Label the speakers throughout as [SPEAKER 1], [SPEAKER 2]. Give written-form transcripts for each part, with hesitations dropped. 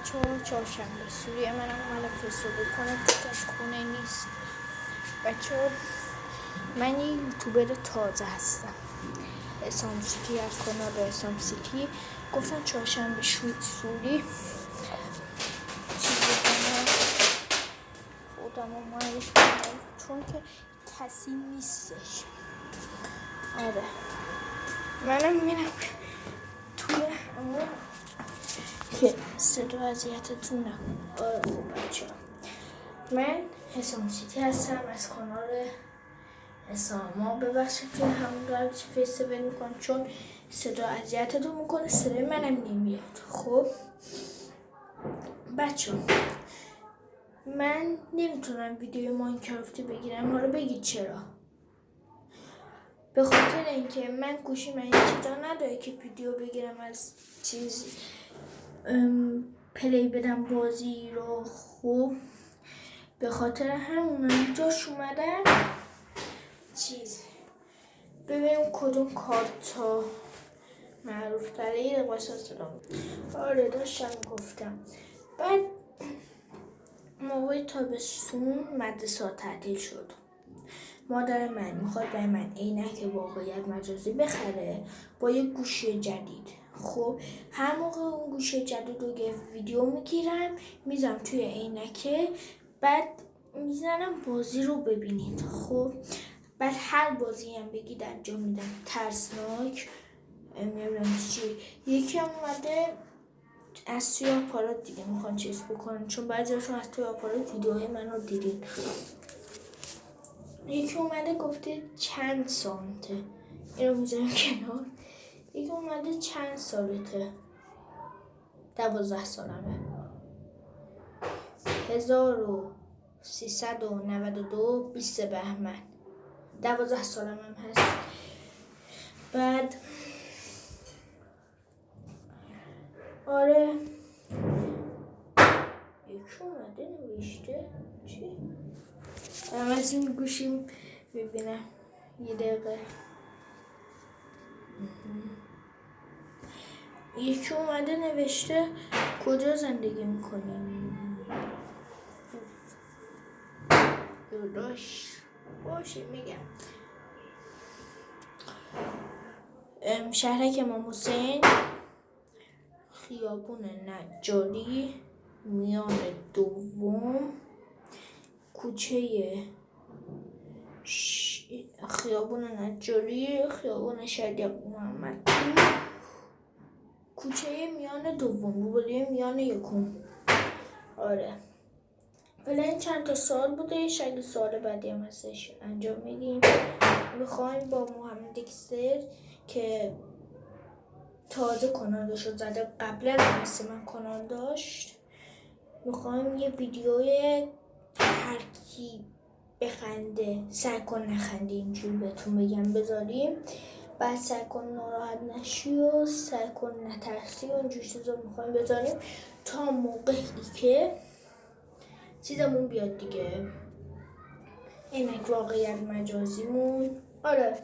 [SPEAKER 1] بچه ها چهارشنبه سوریه منم اومدم فستوبه کنم که از خونه نیست. بچه ها من یه یوتیوبر تازه هستم، اسام سیتی، از کانال اسام سیتی. گفتن چهارشنبه سوری چیز بکنم، خودم رو معرفی کنم چون که کسی نیستش. آره منم میرم توی همون که صدا اذیتتون نکنم. آره خب بچه ها من حسام سیتی هستم از کانال حساما. ببخشید که همون دارم فستیول میکنم چون صدا اذیتتون میکنه، صدای منم نمیاد. خب بچه ها من نمیتونم ویدیو ماینکرافتی بگیرم. حالا بگید چرا؟ به خاطر اینکه من گوشیم این چیزا نداره که ویدیو بگیرم از چیز پلی بدم بازی رو. خوب به خاطر همون جاش اومدم چیز ببینیم کدوم کارتا معروف تره. یه قصاص دارم. آره داشتم گفتم. بعد موقع تابستون مدرسه تعطیل شد. مادر من میخواد برای من عینک واقعیت مجازی بخره با یه گوشی جدید. خب هر موقع اون گوشی جدید رو گرفت ویدیو میگیرم میذارم توی عینکه، بعد میزنم بازی رو ببینید. خب بعد هر بازی هم بگید انجام میدم، ترسناک نمیدونم چی. یکی هم اومده از توی آپارات دیگه میخوان چیز بکنن، چون بعضیشون از توی آپارات ویدیوهای من رو دیدین. یکی اومده گفته چند سانته، این رو میذارم کنار. یکی اومده چند سالته، 12 سالمه، 1392 20 بهمن، 12 سالم هم هست. بعد آره یکی اومده نوشته چی؟ من از این گوشیم ببینم یه دقیقه. یکی اومده نوشته کجا زندگی میکنیم؟ داداش باشه میگم شهرک امام حسین، خیابون نجاری، میان دوم، کوچه خیابون نجاری، خیابون شهید محمد، کوچه میان دوم، بوده میان یکم. آره ولی چند تا سال بوده، شاید سال بعدی هم هستش انجام میدیم. میخوایم با محمد اکسر که تازه کانالش رو زده، قبلا هم مثل من کانال داشت، میخوایم یه ویدیوی هر کی بخنده سعی کن نخنده اینجوری بهتون بگم بذاریم. بعد سعی کن ناراحت نشی و سعی کن نترسی و اینجور چیزا میخوایم بذاریم تا موقعی که چیزمون بیاد دیگه، عینک واقعیت مجازیمون. آره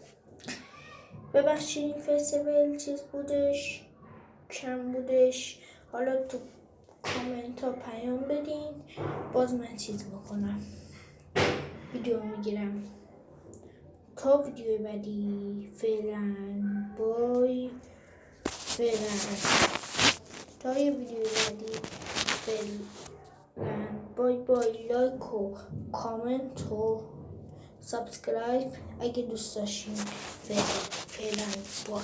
[SPEAKER 1] ببخشید این فستیول چیز بودش، کم بودش. حالا تو کامنت ها پیام بدین، باز من چیز میکنم، ویدیو میگیرم. تا ویدیو بعدی فعلا بای، فعلا تا یه ویدیو بعدی فعلا بای بای. لایک و کامنت و سابسکرایب اگه دوست داشتین. فعلا بای.